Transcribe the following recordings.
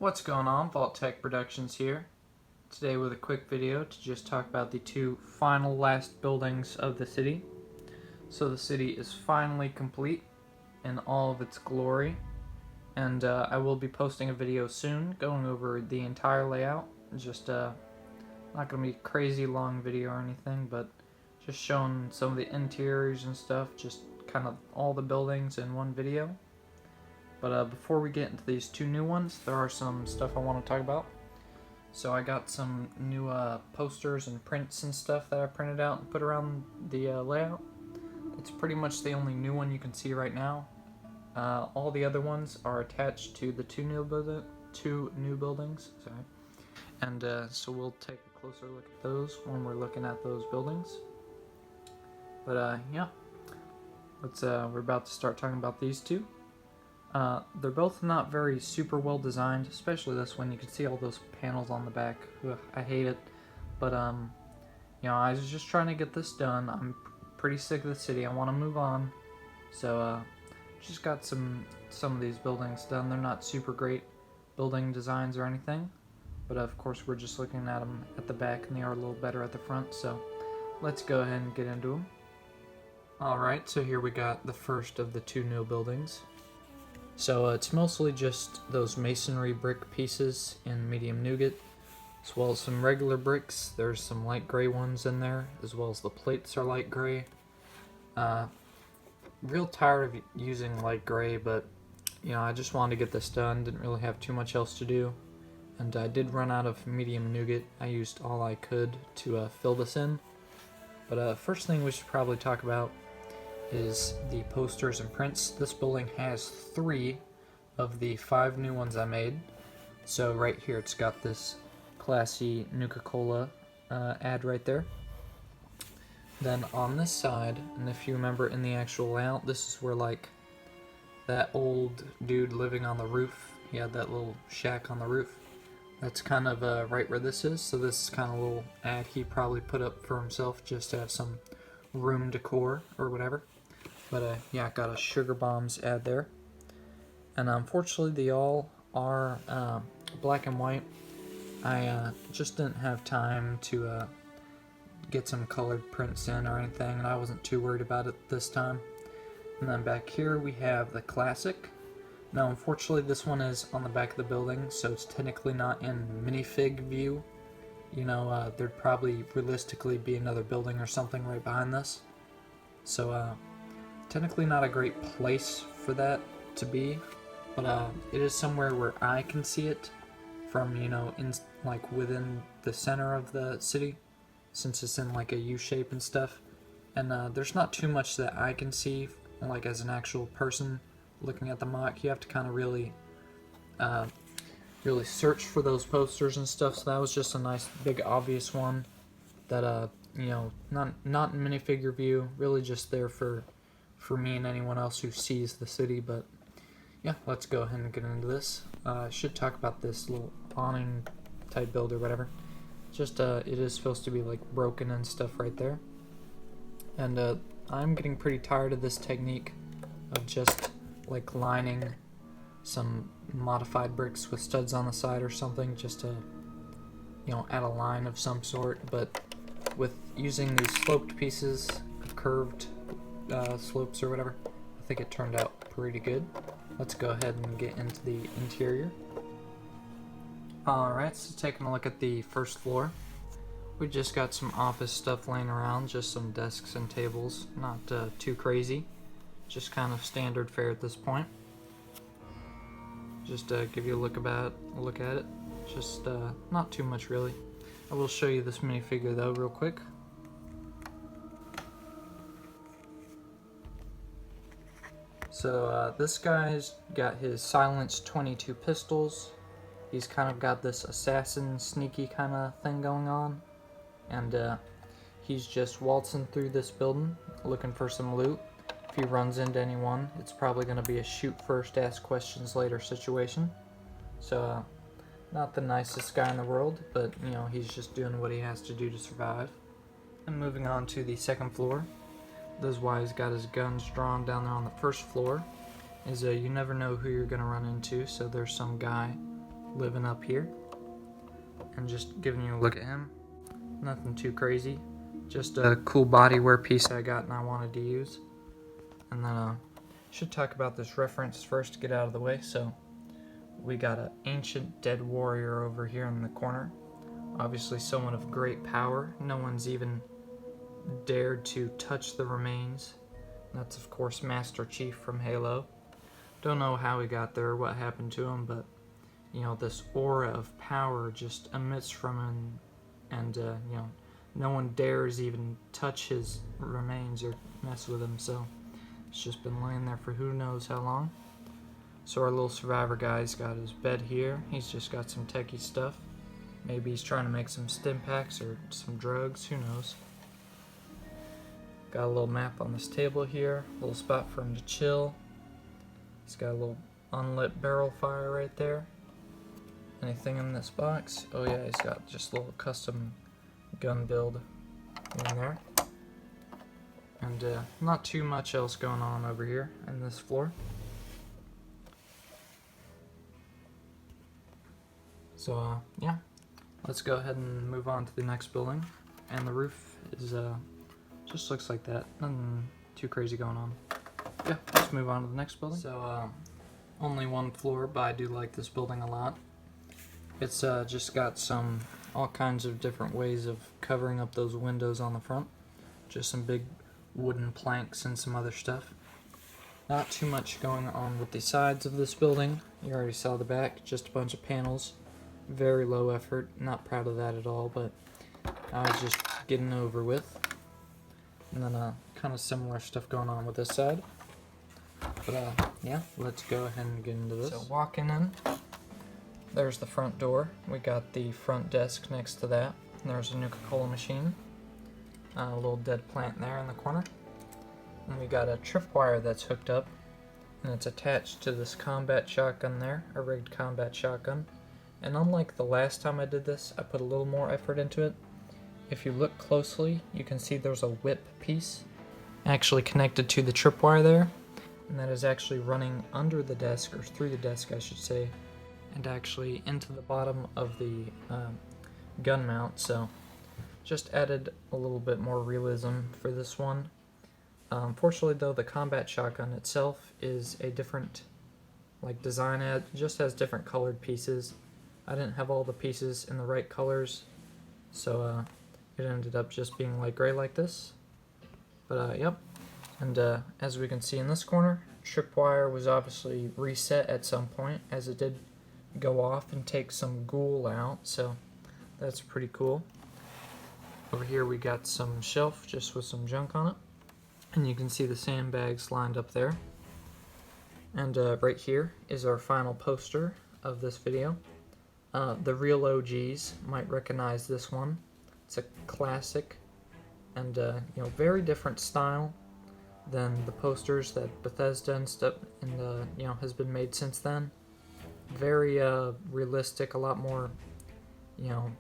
What's going on? Vault Tech Productions here. Today with a quick video to just talk about the two final last buildings of the city. So the city is finally complete in all of its glory, and I will be posting a video soon going over the entire layout. Just not going to be a crazy long video or anything, but just showing some of the interiors and stuff, just kind of all the buildings in one video. But before we get into these two new ones, there are some stuff I want to talk about. So I got some new posters and prints and stuff that I printed out and put around the layout. It's pretty much the only new one you can see right now. All the other ones are attached to the two new buildings. Sorry. And so we'll take a closer look at those when we're looking at those buildings. But yeah, we're about to start talking about these two. They're both not very super well designed, especially this one. You can see all those panels on the back. Ugh, I hate it. But, you know, I was just trying to get this done. I'm pretty sick of the city. I want to move on. So, just got some of these buildings done. They're not super great building designs or anything. But, of course, we're just looking at them at the back, and they are a little better at the front. So, let's go ahead and get into them. Alright, so here we got the first of the two new buildings. So it's mostly just those masonry brick pieces in medium nougat, as well as some regular bricks. There's some light gray ones in there, as well as the plates are light gray. Real tired of using light gray, but you know, I just wanted to get this done. Didn't really have too much else to do, and I did run out of medium nougat. I used all I could to fill this in. But first thing we should probably talk about is the posters and prints. This building has 3 of the 5 new ones I made. So right here it's got this classy Nuka-Cola ad right there. Then on this side, and if you remember in the actual layout, this is where like that old dude living on the roof, he had that little shack on the roof. That's kind of right where this is. So this is kind of a little ad he probably put up for himself just to have some room decor or whatever. But yeah, I got a Sugar Bombs ad there. And unfortunately they all are black and white. I just didn't have time to get some colored prints in or anything, and I wasn't too worried about it this time. And then back here we have the classic. Now unfortunately this one is on the back of the building, so it's technically not in minifig view. You know, there'd probably realistically be another building or something right behind this. So technically not a great place for that to be, but it is somewhere where I can see it from, you know, in like within the center of the city, since it's in like a U shape and stuff. And there's not too much that I can see, like as an actual person looking at the mock. You have to kind of really search for those posters and stuff. So that was just a nice big obvious one that you know, not in minifigure view, really just there for me and anyone else who sees the city. But yeah, let's go ahead and get into this. I should talk about this little awning type build or whatever. Just it is supposed to be like broken and stuff right there, and I'm getting pretty tired of this technique of just like lining some modified bricks with studs on the side or something, just to, you know, add a line of some sort. But with using these sloped pieces, curved slopes or whatever, I think it turned out pretty good. Let's go ahead and get into the interior. Alright, so taking a look at the first floor, we just got some office stuff laying around, just some desks and tables, not too crazy, just kind of standard fare at this point. Just give you a look at it, just not too much really. I will show you this minifigure though real quick. So this guy's got his silenced 22 pistols. He's kind of got this assassin sneaky kind of thing going on, and he's just waltzing through this building looking for some loot. If he runs into anyone, it's probably going to be a shoot first, ask questions later situation. So not the nicest guy in the world, but you know, he's just doing what he has to do to survive. And moving on to the second floor, this is why he's got his guns drawn down there on the first floor, is you never know who you're going to run into. So there's some guy living up here. And just giving you a look at him. Nothing too crazy. Just a cool bodywear piece I got and I wanted to use. And then should talk about this reference first to get out of the way. So we got an ancient dead warrior over here in the corner. Obviously someone of great power. No one's even dared to touch the remains. That's of course Master Chief from Halo. Don't know how he got there or what happened to him, but you know, this aura of power just emits from him, and you know, no one dares even touch his remains or mess with him, so it's just been laying there for who knows how long. So our little survivor guy's got his bed here. He's just got some techie stuff. Maybe he's trying to make some stim packs or some drugs, who knows. Got a little map on this table here, a little spot for him to chill. He's got a little unlit barrel fire right there. Anything in this box? Oh yeah, he's got just a little custom gun build in there. And not too much else going on over here in this floor. So yeah, let's go ahead and move on to the next building. And the roof is just looks like that. Nothing too crazy going on. Yeah, let's move on to the next building. So only one floor, but I do like this building a lot. It's just got all kinds of different ways of covering up those windows on the front. Just some big wooden planks and some other stuff. Not too much going on with the sides of this building. You already saw the back, just a bunch of panels. Very low effort, not proud of that at all, but I was just getting over with. And then kind of similar stuff going on with this side. But yeah, let's go ahead and get into this. So walking in, there's the front door. We got the front desk next to that. And there's a Nuka-Cola machine. A little dead plant there in the corner. And we got a tripwire that's hooked up. And it's attached to this combat shotgun there, a rigged combat shotgun. And unlike the last time I did this, I put a little more effort into it. If you look closely, you can see there's a whip piece actually connected to the tripwire there. And that is actually running under the desk, or through the desk I should say, and actually into the bottom of the gun mount, so just added a little bit more realism for this one. Unfortunately though, the combat shotgun itself is a different design. It just has different colored pieces. I didn't have all the pieces in the right colors, so it ended up just being light gray like this. But yep, and as we can see in this corner, tripwire was obviously reset at some point, as it did go off and take some ghoul out, so that's pretty cool. Over here we got some shelf just with some junk on it, and you can see the sandbags lined up there. And right here is our final poster of this video. The real OGs might recognize this one. It's a classic and you know, very different style than the posters that Bethesda and stuff you know, has been made since then. Very realistic, a lot more, you know,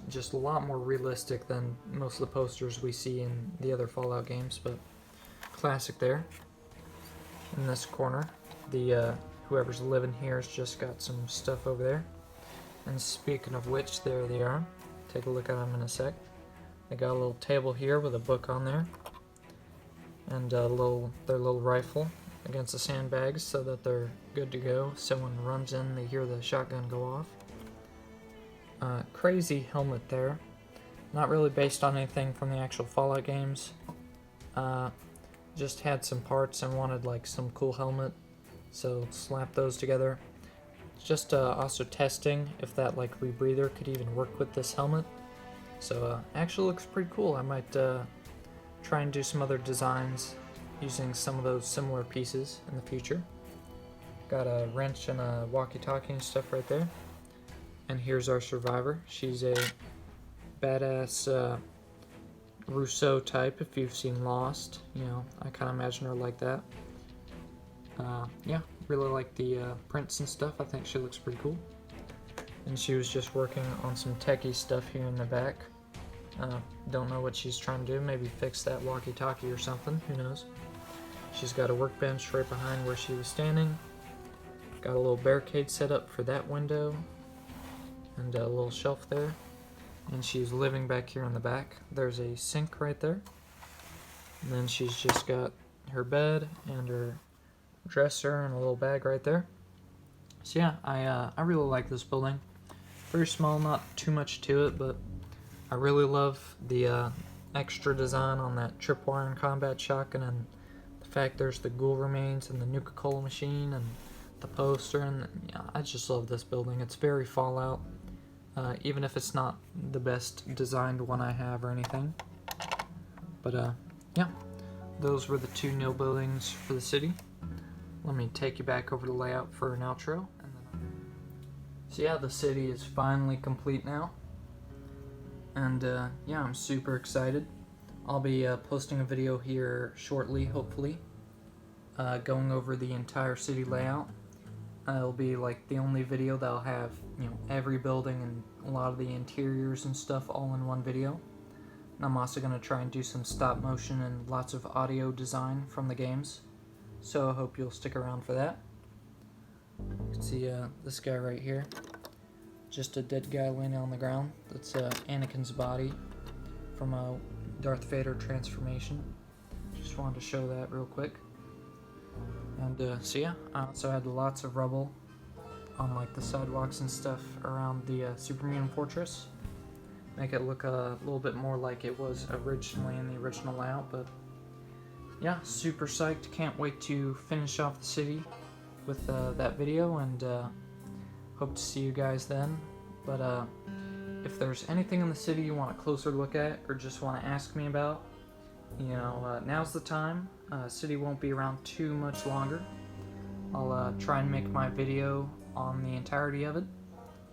just a lot more realistic than most of the posters we see in the other Fallout games, but classic there. In this corner, the whoever's living here has just got some stuff over there. And speaking of which, there they are. Take a look at them in a sec. They got a little table here with a book on there, and their little rifle against the sandbags so that they're good to go. Someone runs in, they hear the shotgun go off. Crazy helmet there. Not really based on anything from the actual Fallout games. Just had some parts and wanted some cool helmet, so slap those together. Just also testing if that rebreather could even work with this helmet. So actually looks pretty cool. I might try and do some other designs using some of those similar pieces in the future. Got a wrench and a walkie-talkie and stuff right there. And here's our survivor. She's a badass Rousseau type, if you've seen Lost. You know, I kind of imagine her like that. Yeah, really like the prints and stuff. I think she looks pretty cool. And she was just working on some techie stuff here in the back. Don't know what she's trying to do. Maybe fix that walkie-talkie or something. Who knows? She's got a workbench right behind where she was standing. Got a little barricade set up for that window and a little shelf there. And she's living back here in the back. There's a sink right there. And then she's just got her bed and her dresser and a little bag right there. So yeah, I really like this building. Very small, not too much to it, but I really love the extra design on that tripwire and combat shotgun, and the fact there's the ghoul remains and the Nuka-Cola machine and the poster, and yeah, I just love this building. It's very Fallout, even if it's not the best designed one I have or anything. But yeah, those were the two new buildings for the city. Let me take you back over the layout for an outro. So yeah, the city is finally complete now. And yeah, I'm super excited. I'll be posting a video here shortly, hopefully, going over the entire city layout. It'll be like the only video that'll have, you know, every building and a lot of the interiors and stuff all in one video. And I'm also going to try and do some stop motion and lots of audio design from the games. So I hope you'll stick around for that. You can see this guy right here. Just a dead guy laying on the ground. That's Anakin's body from a Darth Vader transformation. Just wanted to show that real quick. And so yeah, I also had lots of rubble on like the sidewalks and stuff around the Super Mutant Fortress. Make it look a little bit more like it was originally in the original layout. But yeah, super psyched. Can't wait to finish off the city with that video, and hope to see you guys then. But if there's anything in the city you want a closer look at or just want to ask me about, you know, now's the time. City won't be around too much longer. I'll try and make my video on the entirety of it,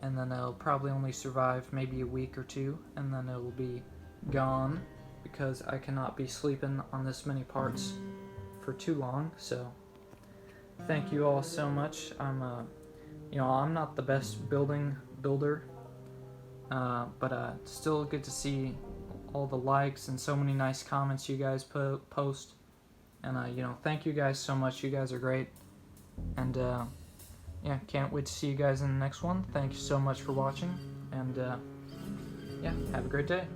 and then it'll probably only survive maybe a week or two, and then it'll be gone because I cannot be sleeping on this many parts for too long. So thank you all so much. You know, I'm not the best builder, but still good to see all the likes and so many nice comments you guys post. And you know, thank you guys so much. You guys are great. And yeah, can't wait to see you guys in the next one. Thank you so much for watching, and yeah, have a great day.